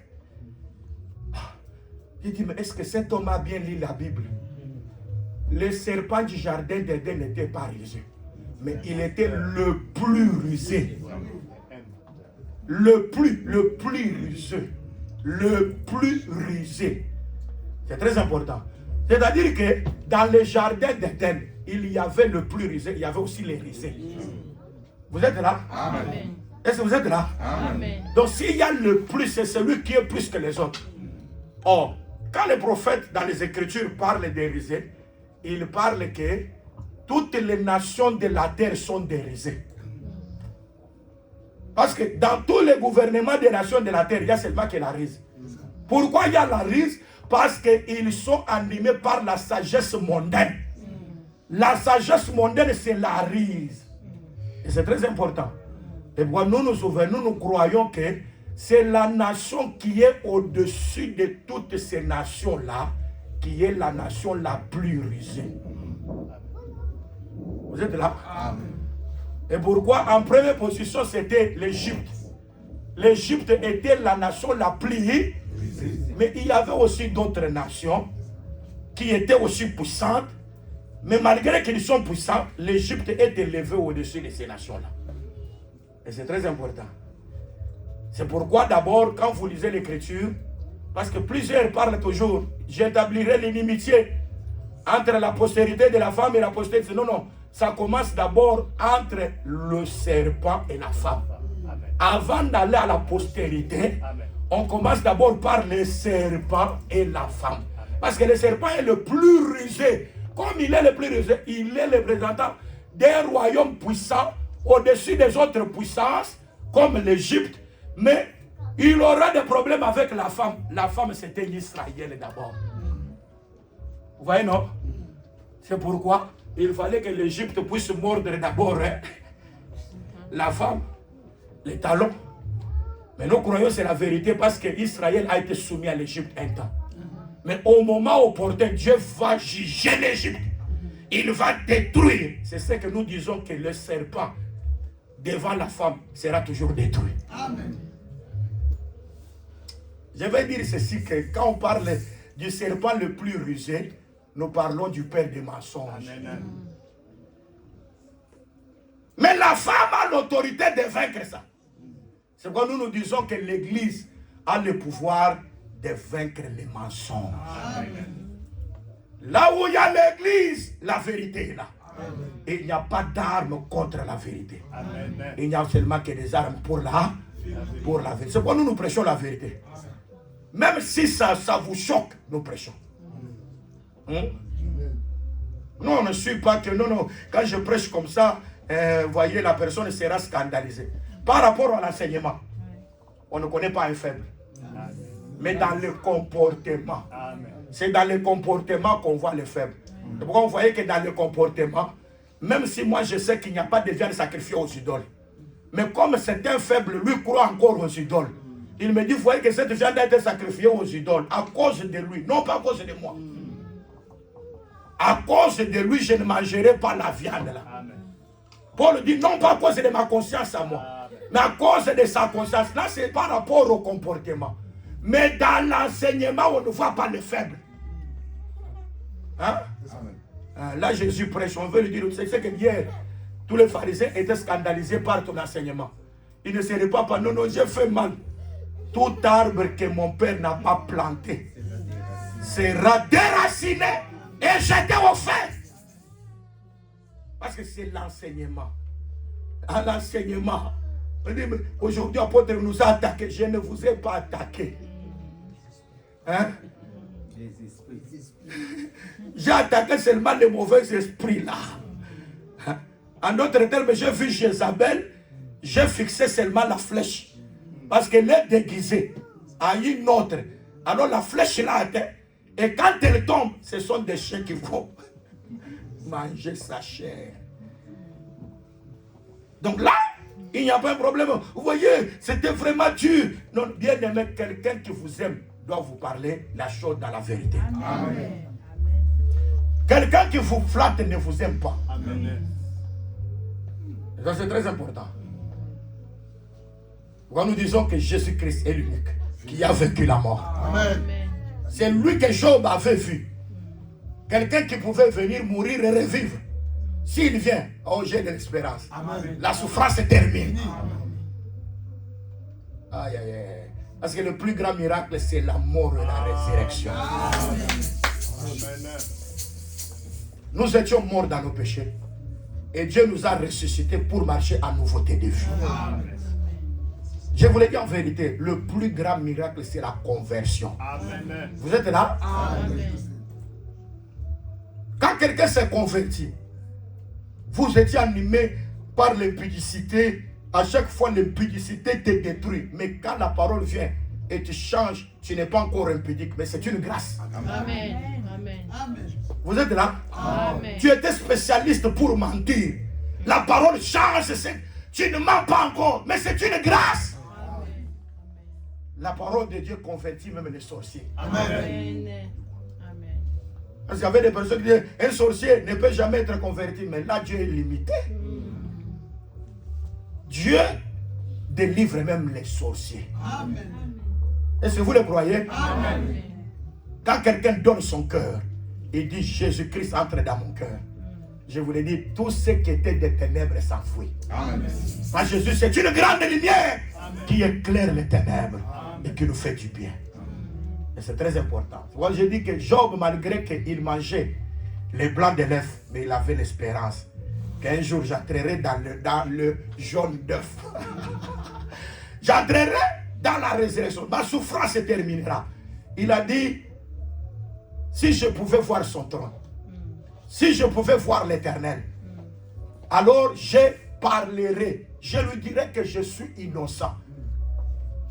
Il dit, mais est-ce que cet homme a bien lu la Bible? Le serpent du jardin d'Éden n'était pas rusé. Mais il était le plus rusé. Le plus rusé. Le plus rusé. C'est très important. C'est-à-dire que dans le jardin d'Éden, il y avait le plus rusé, il y avait aussi les rusés. Vous êtes là? Amen. Est-ce que vous êtes là? Amen. Donc s'il y a le plus, c'est celui qui est plus que les autres. Or, quand les prophètes dans les Écritures parlent des rusés, ils parlent que toutes les nations de la terre sont des rusés. Parce que dans tous les gouvernements des nations de la terre, il y a seulement que la ruse. Pourquoi il y a la ruse? Parce qu'ils sont animés par la sagesse mondaine. La sagesse mondaine, c'est la ruse. Et c'est très important. Et pourquoi nous croyons que c'est la nation qui est au-dessus de toutes ces nations-là, qui est la nation la plus rusée. Vous êtes là? Amen. Et pourquoi en première position c'était l'Égypte. L'Égypte était la nation la plus, mais il y avait aussi d'autres nations qui étaient aussi puissantes. Mais malgré qu'ils sont puissants, l'Égypte est élevée au-dessus de ces nations-là. Et c'est très important. C'est pourquoi d'abord, quand vous lisez l'Écriture, parce que plusieurs parlent toujours, j'établirai l'inimitié entre la postérité de la femme et la postérité. Non, non, ça commence d'abord entre le serpent et la femme. Amen. Avant d'aller à la postérité, amen, on commence d'abord par le serpent et la femme. Amen. Parce que le serpent est le plus rusé. Comme il est le plus rusé, il est le représentant d'un royaume puissant au-dessus des autres puissances, comme l'Égypte. Mais il aura des problèmes avec la femme. La femme, c'était l'Israël d'abord. Vous voyez, non? C'est pourquoi il fallait que l'Égypte puisse mordre d'abord la femme, les talons. Mais nous croyons que c'est la vérité parce qu'Israël a été soumis à l'Égypte un temps. Mais au moment opportun, Dieu va juger l'Égypte. Il va détruire. C'est ce que nous disons, que le serpent devant la femme sera toujours détruit. Amen. Je vais dire ceci, que quand on parle du serpent le plus rusé, nous parlons du père des mensonges. Amen. Mais la femme a l'autorité de vaincre ça. C'est pourquoi nous disons que l'Église a le pouvoir de vaincre les mensonges. Amen. Là où il y a l'Église, la vérité est là. Amen. Et il n'y a pas d'armes contre la vérité. Amen. Il n'y a seulement que des armes pour la vérité. C'est pourquoi nous prêchons la vérité. Amen. Même si ça vous choque, nous prêchons. Non, on ne suit pas que non. Quand je prêche comme ça, voyez, la personne sera scandalisée. Par rapport à l'enseignement, on ne connaît pas un faible. Amen. Mais dans le comportement, c'est dans le comportement qu'on voit le faible. C'est pourquoi vous voyez que dans le comportement, même si moi je sais qu'il n'y a pas de viande sacrifiée aux idoles, mais comme c'est un faible, lui croit encore aux idoles. Il me dit, vous voyez que cette viande a été sacrifiée aux idoles à cause de lui, non pas à cause de moi. À cause de lui, je ne mangerai pas la viande là. Amen. Paul dit, non pas à cause de ma conscience à moi, mais à cause de sa conscience. Là, c'est par rapport au comportement. Mais dans l'enseignement, on ne voit pas le faible. Hein? Là, Jésus prêche, on veut lui dire, c'est que hier, tous les pharisiens étaient scandalisés par ton enseignement. Ils ne se répandent pas, non, j'ai fait mal. Tout arbre que mon père n'a pas planté sera déraciné et jeté au feu. Parce que c'est l'enseignement. À l'enseignement. Aujourd'hui, l'apôtre nous a attaqué. Je ne vous ai pas attaqué. Hein? J'ai attaqué seulement les mauvais esprits là. En d'autres termes, j'ai vu Jézabel, j'ai fixé seulement la flèche. Parce qu'elle est déguisée à une autre. Alors la flèche là atteint. Et quand elle tombe, ce sont des chiens qui vont manger sa chair. Donc là, il n'y a pas un problème. Vous voyez, c'était vraiment dur. Non, bien aimé, quelqu'un qui vous aime doit vous parler la chose dans la vérité. Amen. Quelqu'un qui vous flatte ne vous aime pas. Amen. Ça, c'est très important. Quand nous disons que Jésus-Christ est l'unique qui a vaincu la mort. Amen. C'est lui que Job avait vu. Quelqu'un qui pouvait venir mourir et revivre. S'il vient, oh, j'ai de l'espérance. La souffrance est terminée. Aïe, aïe, aïe. Parce que le plus grand miracle, c'est la mort et la résurrection. Amen. Nous étions morts dans nos péchés. Et Dieu nous a ressuscités pour marcher en nouveauté de vie. Je vous l'ai dit en vérité, le plus grand miracle, c'est la conversion. Amen. Vous êtes là? Amen. Quand quelqu'un s'est converti, vous étiez animé par l'impudicité. À chaque fois, l'impudicité te détruit. Mais quand la parole vient et tu changes, tu n'es pas encore impudique, mais c'est une grâce. Amen. Amen. Vous êtes là? Amen. Tu étais spécialiste pour mentir. La parole change. Tu ne mens pas encore, mais c'est une grâce. Amen. La parole de Dieu convertit même les sorciers. Amen. Amen. Parce qu'il y avait des personnes qui disaient un sorcier ne peut jamais être converti, mais là Dieu est limité. Dieu délivre même les sorciers. Amen. Est-ce que vous le croyez? Amen. Quand quelqu'un donne son cœur, il dit Jésus-Christ entre dans mon cœur. Je vous l'ai dit, tout ce qui était des ténèbres s'enfuit. Parce que Jésus, c'est une grande lumière qui éclaire les ténèbres et qui nous fait du bien. Et c'est très important. Moi, je dis que Job, malgré qu'il mangeait les blancs de l'œuf, mais il avait l'espérance qu'un jour j'entrerai dans le jaune d'œuf. J'entrerai dans la résurrection. Ma souffrance se terminera. Il a dit, si je pouvais voir son trône, si je pouvais voir l'Éternel, alors je parlerai. Je lui dirai que je suis innocent.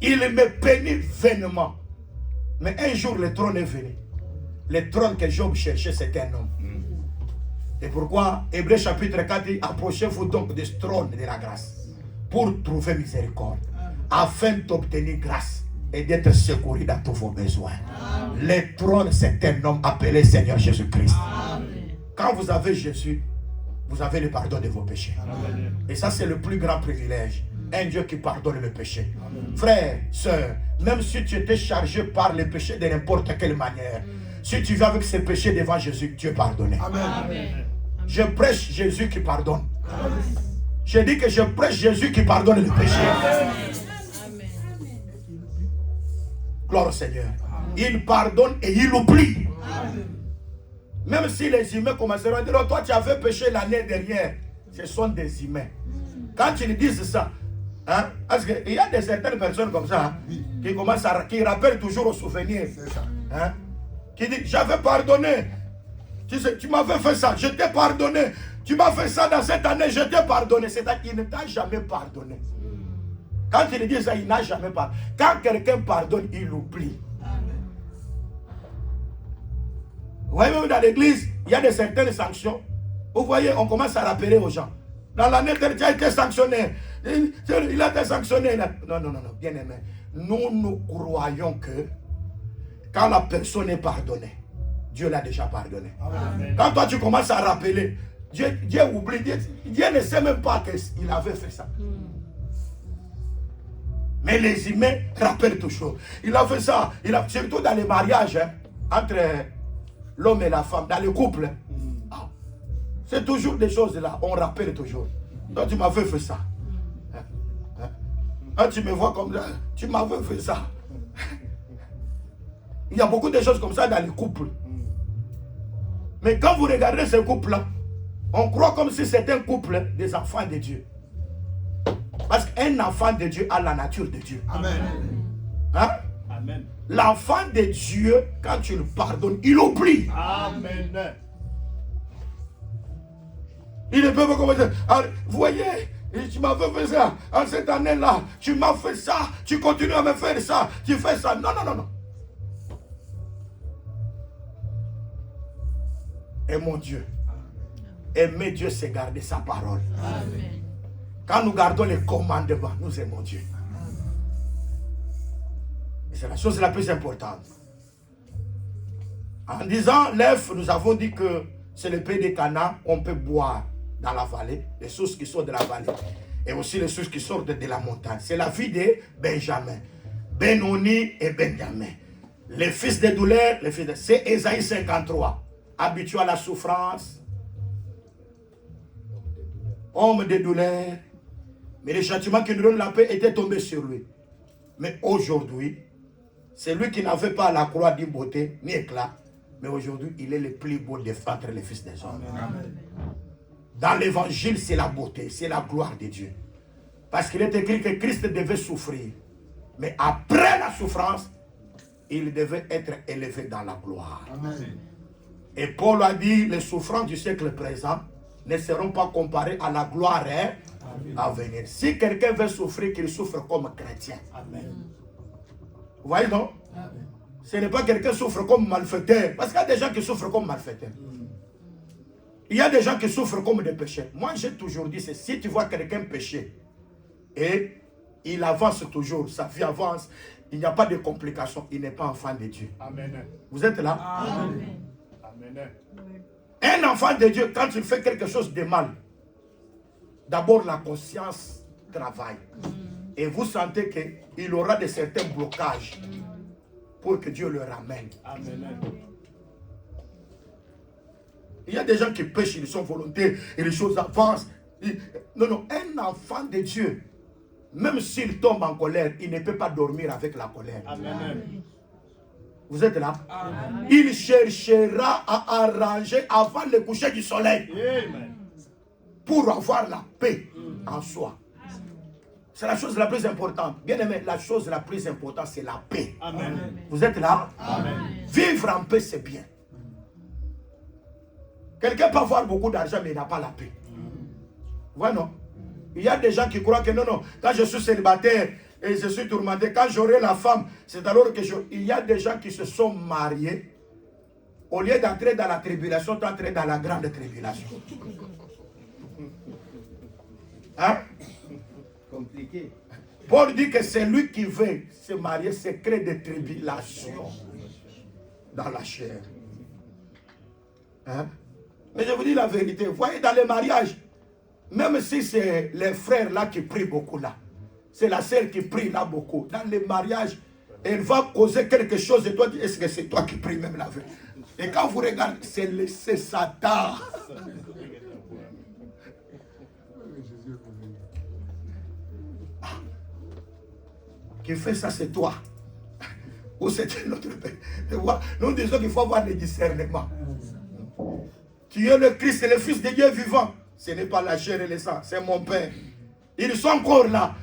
Il me bénit vainement. Mais un jour, le trône est venu. Le trône que Job cherchait, c'était un homme. Et pourquoi Hébreux chapitre 4 dit, approchez-vous donc de ce trône de la grâce pour trouver miséricorde, afin d'obtenir grâce et d'être secouru dans tous vos besoins. Le trône, c'est un homme appelé Seigneur Jésus-Christ. Quand vous avez Jésus, vous avez le pardon de vos péchés. Amen. Et ça, c'est le plus grand privilège. Un Dieu qui pardonne le péché. Amen. Frère, soeur, même si tu étais chargé par les péchés de n'importe quelle manière, si tu viens avec ces péchés devant Jésus, Dieu pardonne. Amen. Je prêche Jésus qui pardonne. Amen. Je dis que je prêche Jésus qui pardonne le péché. Amen. Gloire au Seigneur. Amen. Il pardonne et il oublie. Amen. Même si les humains commenceront à dire, oh, toi tu avais péché l'année dernière, ce sont des humains. Quand ils disent ça, hein, parce qu'il y a certaines personnes comme ça, hein, qui rappellent toujours au souvenir, hein, qui disent, j'avais pardonné, tu m'avais fait ça, je t'ai pardonné, tu m'as fait ça dans cette année, je t'ai pardonné. C'est-à-dire qu'il ne t'a jamais pardonné. Quand il dit ça, il n'a jamais pardonné. Quand quelqu'un pardonne, il oublie. Vous voyez, même dans l'église, il y a de certaines sanctions. Vous voyez, on commence à rappeler aux gens. Dans l'année dernière, tu as été sanctionné. Il a été sanctionné. Non, bien aimé. Nous croyons que quand la personne est pardonnée, Dieu l'a déjà pardonné. Amen. Quand toi tu commences à rappeler, Dieu oublie. Dieu ne sait même pas qu'il avait fait ça. Mais les humains rappellent toujours. Il a fait ça. Surtout dans les mariages, hein, entre l'homme et la femme, dans le couple. C'est toujours des choses là, on rappelle toujours. Toi, tu m'avais fait ça. Tu me vois comme ça, tu m'avais fait ça. Il y a beaucoup de choses comme ça dans les couples. Mais quand vous regardez ce couple-là, on croit comme si c'était un couple des enfants de Dieu. Parce qu'un enfant de Dieu a la nature de Dieu. Amen. Hein? Amen. L'enfant de Dieu, quand tu le pardonnes, il oublie. Amen. Il ne peut pas commencer. Vous voyez, tu m'avais fait ça. En cette année-là, tu m'as fait ça. Tu continues à me faire ça. Tu fais ça. Non. Et mon Dieu, aimer Dieu, c'est garder sa parole. Amen. Quand nous gardons les commandements, nous aimons Dieu. Et c'est la chose la plus importante. En disant l'œuf, nous avons dit que c'est le pays de Canaan, on peut boire dans la vallée, les sources qui sortent de la vallée, et aussi les sources qui sortent de la montagne. C'est la vie de Benjamin, Benoni et Benjamin. Les fils de douleur, c'est Ésaïe 53. Habitué à la souffrance, homme de douleur, mais le châtiment qui nous donne la paix était tombé sur lui. Mais aujourd'hui, c'est lui qui n'avait pas la croix ni beauté, ni éclat, Mais aujourd'hui, il est le plus beau entre les fils des hommes. Amen. Dans l'évangile, c'est la beauté, c'est la gloire de Dieu. Parce qu'il est écrit que Christ devait souffrir. Mais après la souffrance, il devait être élevé dans la gloire. Amen. Et Paul a dit, les souffrances du siècle présent ne seront pas comparées à la gloire à venir. Si quelqu'un veut souffrir, qu'il souffre comme chrétien. Amen. Vous voyez, non? Amen. Ce n'est pas quelqu'un qui souffre comme malfaiteur. Parce qu'il y a des gens qui souffrent comme malfaiteurs. Il y a des gens qui souffrent comme des pécheurs. Moi, j'ai toujours dit, c'est si tu vois quelqu'un pécher et il avance toujours, sa vie avance, il n'y a pas de complications, il n'est pas enfant de Dieu. Amen. Vous êtes là? Amen. Amen. Un enfant de Dieu, quand il fait quelque chose de mal, d'abord la conscience travaille. Et vous sentez qu'il aura de certains blocages pour que Dieu le ramène. Amen. Il y a des gens qui pêchent, ils sont volontaires et les choses avancent. Non, un enfant de Dieu, même s'il tombe en colère, il ne peut pas dormir avec la colère. Amen. Vous êtes là? Amen. Il cherchera à arranger avant le coucher du soleil. Amen. Pour avoir la paix en soi. C'est la chose la plus importante. Bien aimé, la chose la plus importante, c'est la paix. Amen. Vous êtes là? Amen. Vivre en paix, c'est bien. Quelqu'un peut avoir beaucoup d'argent, mais il n'a pas la paix. Ouais, non? Il y a des gens qui croient que non, quand je suis célibataire et je suis tourmenté, quand j'aurai la femme, c'est alors que il y a des gens qui se sont mariés. Au lieu d'entrer dans la tribulation, tu entres dans la grande tribulation. Hein? Compliqué. Paul dit que c'est lui qui veut se marier, c'est créer des tribulations dans la chair. Hein? Mais je vous dis la vérité, vous voyez dans les mariages, même si c'est les frères là qui prient beaucoup là, c'est la sœur qui prie là beaucoup, dans les mariages, elle va causer quelque chose et toi, est-ce que c'est toi qui pries même la veille? Et quand vous regardez, c'est Satan. Qui fait ça, c'est toi. Ou c'est notre père. Nous disons qu'il faut avoir le discernement. Tu es le Christ, le Fils de Dieu vivant. Ce n'est pas la chair et le sang, c'est mon Père. Ils sont encore là.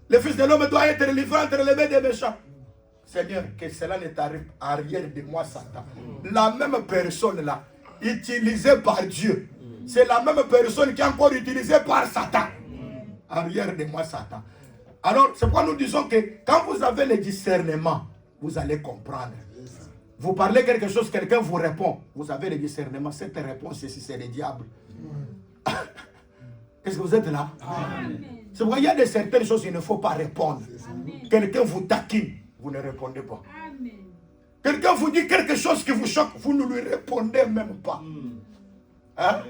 Le Fils de l'homme doit être livré entre les mains des méchants. Seigneur, que cela ne t'arrive arrière de moi, Satan. La même personne là, utilisée par Dieu, c'est la même personne qui est encore utilisée par Satan. Arrière de moi, Satan. Alors, c'est pourquoi nous disons que quand vous avez le discernement, vous allez comprendre. Vous parlez quelque chose, quelqu'un vous répond. Vous avez le discernement. Cette réponse ici, c'est le diable. Est-ce que vous êtes là? C'est pourquoi il y a de certaines choses, il ne faut pas répondre. Quelqu'un vous taquine, vous ne répondez pas. Quelqu'un vous dit quelque chose qui vous choque, vous ne lui répondez même pas. Hein?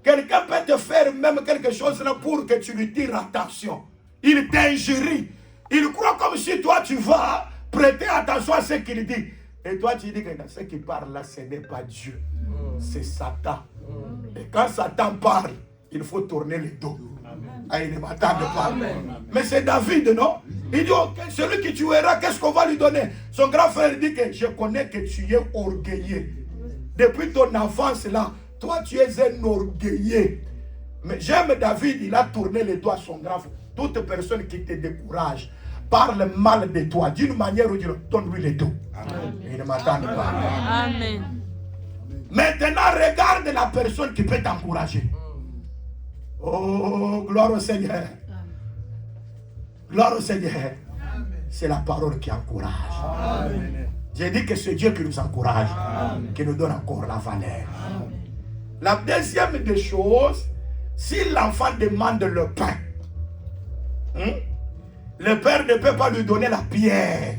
Quelqu'un peut te faire même quelque chose là pour que tu lui tires attention. Il t'injurie. Il croit comme si toi tu vas prêter attention à ce qu'il dit. Et toi tu dis que ce qui parle là, ce n'est pas Dieu. C'est Satan. Et quand Satan parle, il faut tourner le dos. Il ne m'attend pas. Mais c'est David, non? Il dit, okay, celui qui tuera, qu'est-ce qu'on va lui donner? Son grand frère dit que je connais que tu es orgueilleux. Depuis ton enfance là, toi tu es un orgueilleux. Mais j'aime David, il a tourné le dos à son grand frère. Toute personne qui te décourage, parle mal de toi, d'une manière ou d'une autre, donne-lui le dos. Il ne m'attend pas. Amen. Maintenant, regarde la personne qui peut t'encourager. Oh, gloire au Seigneur. Gloire au Seigneur. C'est la parole qui encourage. Amen. J'ai dit que c'est Dieu qui nous encourage, qui nous donne encore la valeur. Amen. La deuxième des choses, si l'enfant demande le pain, le père ne peut pas lui donner la pierre.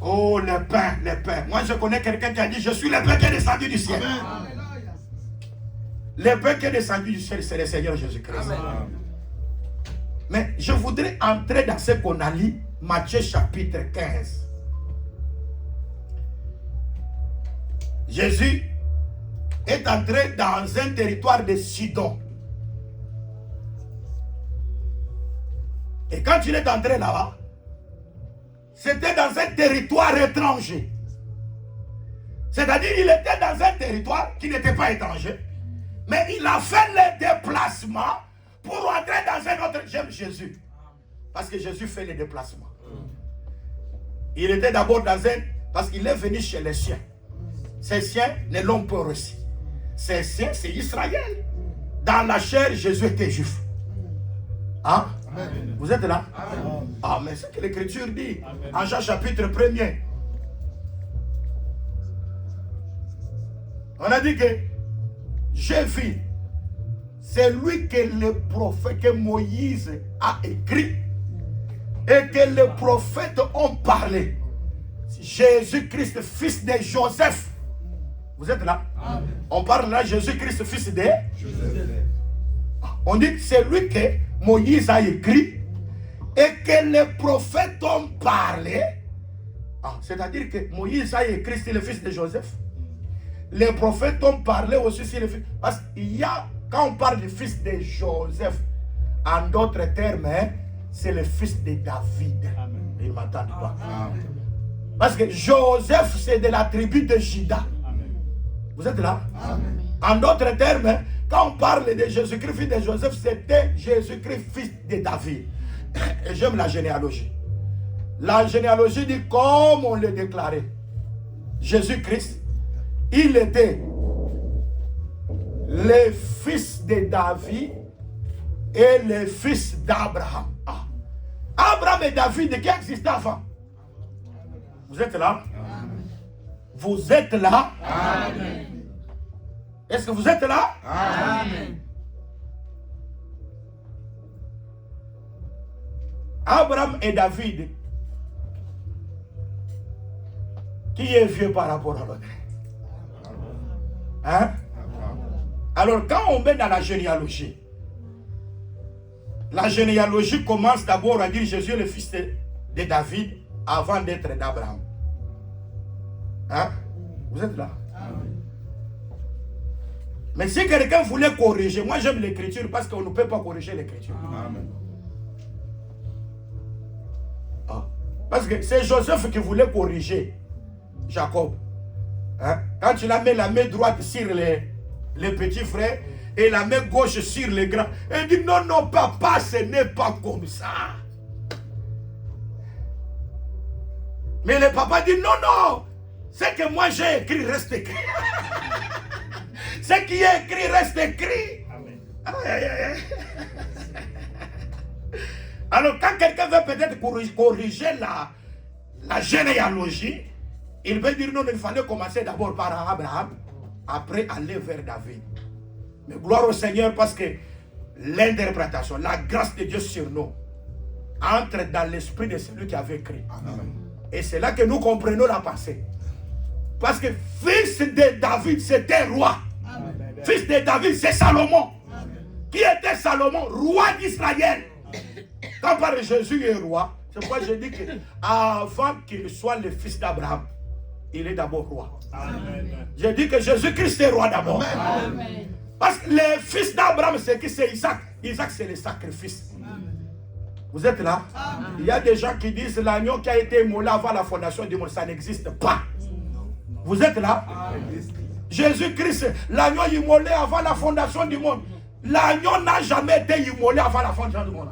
Oh, le pain, le pain. Moi, je connais quelqu'un qui a dit, je suis le pain qui est descendu du ciel. Amen. Le pain qui est descendu du ciel, c'est le Seigneur Jésus-Christ. Mais je voudrais entrer dans ce qu'on a lu, Matthieu chapitre 15. Jésus est entré dans un territoire de Sidon. Et quand il est entré là-bas, c'était dans un territoire étranger. C'est-à-dire qu'il était dans un territoire qui n'était pas étranger. Mais il a fait le déplacement pour entrer dans un autre. J'aime Jésus. Parce que Jésus fait les déplacements. Il était d'abord dans un... Parce qu'il est venu chez les siens. Ces siens ne l'ont pas reçu. Ces siens, c'est Israël. Dans la chair, Jésus était juif. Hein? Amen. Vous êtes là? Amen. Ah, mais c'est ce que l'Écriture dit. Amen. En Jean chapitre 1er. On a dit que j'ai vu, c'est lui que le prophète, que Moïse a écrit et que les prophètes ont parlé. Jésus-Christ, fils de Joseph. Vous êtes là? Amen. On parle là Jésus-Christ, fils de Joseph. On dit que c'est lui que Moïse a écrit et que les prophètes ont parlé. Ah, c'est-à-dire que Moïse a écrit sur le fils de Joseph. Les prophètes ont parlé aussi sur le fils. Parce qu'il y a, quand on parle du fils de Joseph, en d'autres termes, hein, c'est le fils de David. Amen. Ils m'entendent pas. Amen. Parce que Joseph, c'est de la tribu de Juda. Amen. Vous êtes là? Amen. En d'autres termes, hein, quand on parle de Jésus-Christ, fils de Joseph, c'était Jésus-Christ, fils de David. Et j'aime la généalogie. La généalogie dit comme on l'a déclaré. Jésus-Christ, il était le fils de David et le fils d'Abraham. Ah. Abraham et David qui existaient avant. Vous êtes là? Amen. Vous êtes là? Amen. Est-ce que vous êtes là? Amen. Abraham et David, qui est vieux par rapport à l'autre? Hein? Alors quand on met dans la généalogie commence d'abord à dire Jésus est le fils de David avant d'être d'Abraham. Hein? Vous êtes là? Amen. Mais si quelqu'un voulait corriger, moi j'aime l'écriture parce qu'on ne peut pas corriger l'écriture. Amen. Ah. Parce que c'est Joseph qui voulait corriger Jacob. Hein? Quand tu la mets la main droite sur les petits frères et la main gauche sur les grands, il dit non, non, papa, ce n'est pas comme ça. Mais le papa dit non, non, ce que moi j'ai écrit reste écrit. Ce qui est écrit reste écrit. Amen. Aïe, aïe, aïe. Alors quand quelqu'un veut peut-être corriger la généalogie, il veut dire non, il fallait commencer d'abord par Abraham, après aller vers David. Mais gloire au Seigneur parce que l'interprétation, la grâce de Dieu sur nous entre dans l'esprit de celui qui avait écrit. Amen. Et c'est là que nous comprenons la pensée. Parce que fils de David, c'était roi. Amen. Fils de David, c'est Salomon. Amen. Qui était Salomon? Roi d'Israël. Quand on parle de Jésus est roi, c'est pourquoi je dis qu'avant qu'il soit le fils d'Abraham, il est d'abord roi. Amen. Je dis que Jésus-Christ est roi d'abord. Parce que le fils d'Abraham, c'est qui? C'est Isaac. Isaac, c'est le sacrifice. Amen. Vous êtes là? Amen. Il y a des gens qui disent l'agneau qui a été immolé avant la fondation du monde, ça n'existe pas. Vous êtes là? Jésus-Christ, l'agneau immolé avant la fondation du monde. L'agneau n'a jamais été immolé avant la fondation du monde.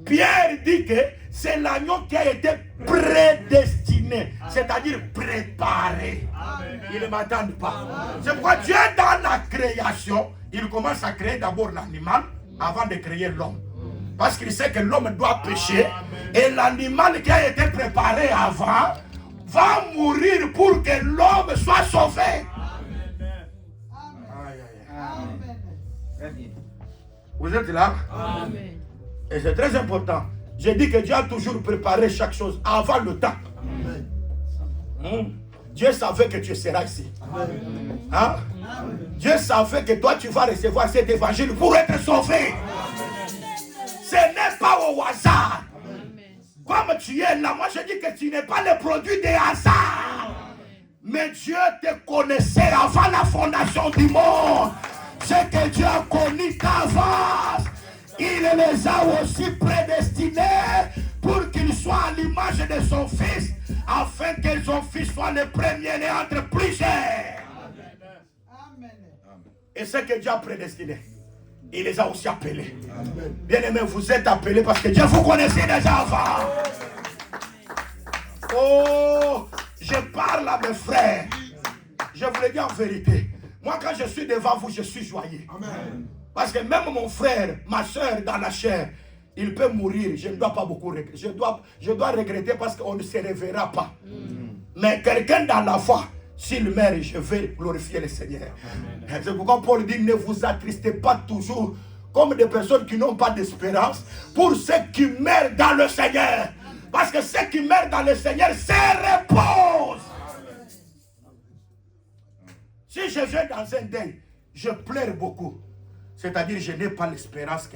Pierre dit que c'est l'agneau qui a été prédestiné, c'est-à-dire préparé. Amen. Ils ne m'entendent pas. C'est pourquoi Dieu, dans la création, il commence à créer d'abord l'animal avant de créer l'homme. Parce qu'il sait que l'homme doit pécher. Et l'animal qui a été préparé avant va mourir pour que l'homme soit sauvé. Amen. Vous êtes là? Amen. Et c'est très important. J'ai dit que Dieu a toujours préparé chaque chose avant le temps. Dieu savait que tu seras ici. Hein? Dieu savait que toi tu vas recevoir cet évangile pour être sauvé. Ce n'est pas au hasard. Comme tu es là, moi je dis que tu n'es pas le produit des hasards. Mais Dieu te connaissait avant la fondation du monde. Ce que Dieu a connu d'avance, il les a aussi prédestinés pour qu'ils soient à l'image de son Fils, afin que son fils soit le premier-né entre plusieurs. Amen. Et ce que Dieu a prédestiné, il les a aussi appelés. Bien-aimés, vous êtes appelés parce que Dieu vous connaissait déjà avant. Oh, je parle à mes frères. Je vous le dis en vérité. Moi, quand je suis devant vous, je suis joyeux. Amen. Parce que même mon frère, ma soeur dans la chair, il peut mourir. Je ne dois pas beaucoup regretter. Je dois regretter parce qu'on ne se reverra pas. Mais quelqu'un dans la foi, s'il meurt, je vais glorifier le Seigneur. C'est pourquoi Paul dit, ne vous attristez pas toujours comme des personnes qui n'ont pas d'espérance pour ceux qui meurent dans le Seigneur. Parce que ceux qui meurent dans le Seigneur se reposent. Si je viens dans un deuil, je pleure beaucoup. C'est-à-dire, je n'ai pas l'espérance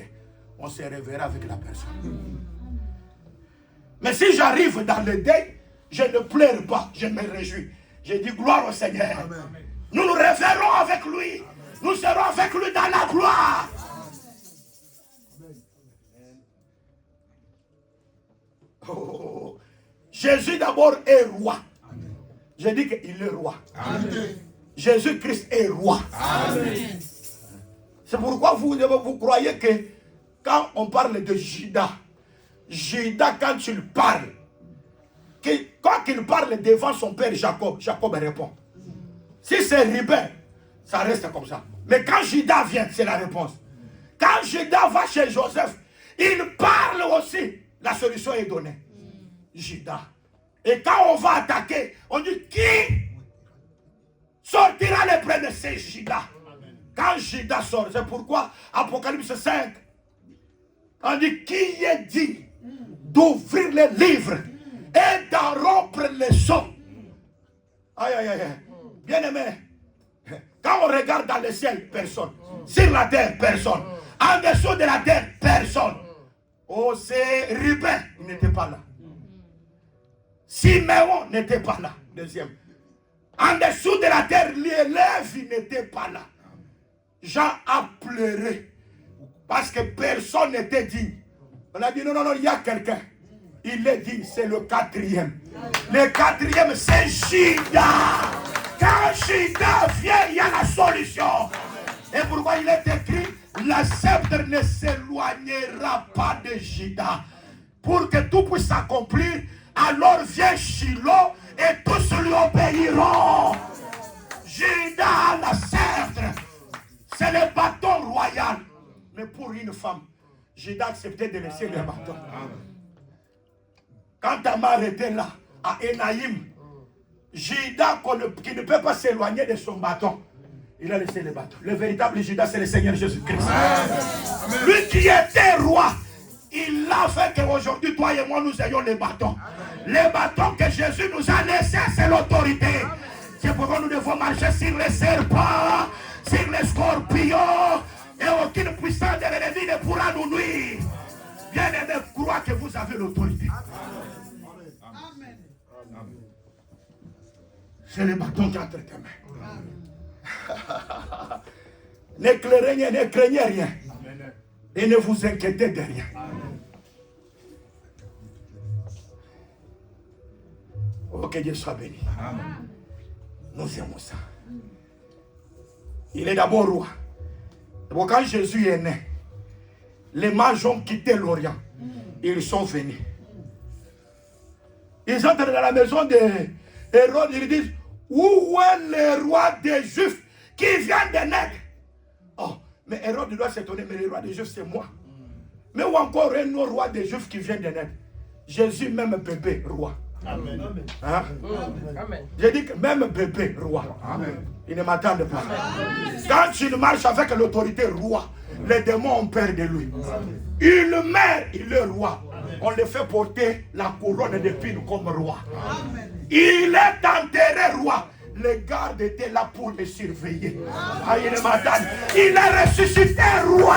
qu'on se reverra avec la personne. Mais si j'arrive dans le deuil, je ne pleure pas, je me réjouis. Je dis gloire au Seigneur. Amen. Nous nous reverrons avec lui. Nous serons avec lui dans la gloire. Oh. Jésus d'abord est roi. Amen. Je dis qu'il est roi. Amen. Jésus-Christ est roi. Amen. C'est pourquoi vous croyez que quand on parle de Judas, quand il parle, quand il parle devant son père Jacob répond. Si c'est Ruben, ça reste comme ça. Mais quand Judas vient, c'est la réponse. Quand Judas va chez Joseph, il parle aussi. La solution est donnée. Judas. Et quand on va attaquer, on dit qui sortira le premier? C'est Judas. Quand Judas sort, c'est pourquoi Apocalypse 5, on dit qui est dit d'ouvrir les livres et d'en rompre les sceaux. Aïe, aïe, aïe. Bien aimé, quand on regarde dans le ciel, personne. Sur la terre, personne. En dessous de la terre, personne. Oh, c'est Ruben, il n'était pas là. Siméon n'était pas là. Deuxième. En dessous de la terre, l'élève, il n'était pas là. Jean a pleuré parce que personne n'était digne. On a dit non, il y a quelqu'un. Il est digne, c'est le quatrième. Le quatrième, c'est Judas. Quand Judas vient, il y a la solution. Et pourquoi il est écrit, la sceptre ne s'éloignera pas de Judas. Pour que tout puisse s'accomplir, alors vient Shiloh et tous lui obéiront. Judas, la sceptre. C'est le bâton royal. Mais pour une femme, Judas accepté de laisser le bâton. Quand Tamar était là, à Énaïm, Judas qui ne peut pas s'éloigner de son bâton, il a laissé le bâton. Le véritable Judas, c'est le Seigneur Jésus-Christ. Lui qui était roi, il a fait qu'aujourd'hui, toi et moi, nous ayons les bâtons. Les bâtons que Jésus nous a laissés, c'est l'autorité. C'est pourquoi nous devons marcher sur les serpents, sur les scorpions, et aucune puissance de l'ennemi ne pourra nous nuire. Bien-aimé, crois que vous avez l'autorité. Amen. C'est le bâton qui est entre tes mains. Ne craignez rien. Et ne vous inquiétez de rien. Oh, que Dieu soit béni. Amen. Nous aimons ça. Il est d'abord roi. Bon, quand Jésus est né, les mages ont quitté l'Orient. Ils sont venus. Ils entrent dans la maison de Hérode. Ils disent, où est le roi des Juifs qui vient de naître? Oh, mais Hérode doit s'étonner, mais le roi des Juifs, c'est moi. Mais où encore un autre roi des Juifs qui vient de naître? Jésus, même bébé, roi. Amen. Hein? Amen. J'ai dit que même bébé, roi. Amen. Il ne m'attendent pas. Quand il marche avec l'autorité roi, les démons ont peur de lui. Il meurt, il est roi. On le fait porter la couronne d'épines comme roi. Il est enterré roi. Les gardes étaient là pour le surveiller. Il est ressuscité roi.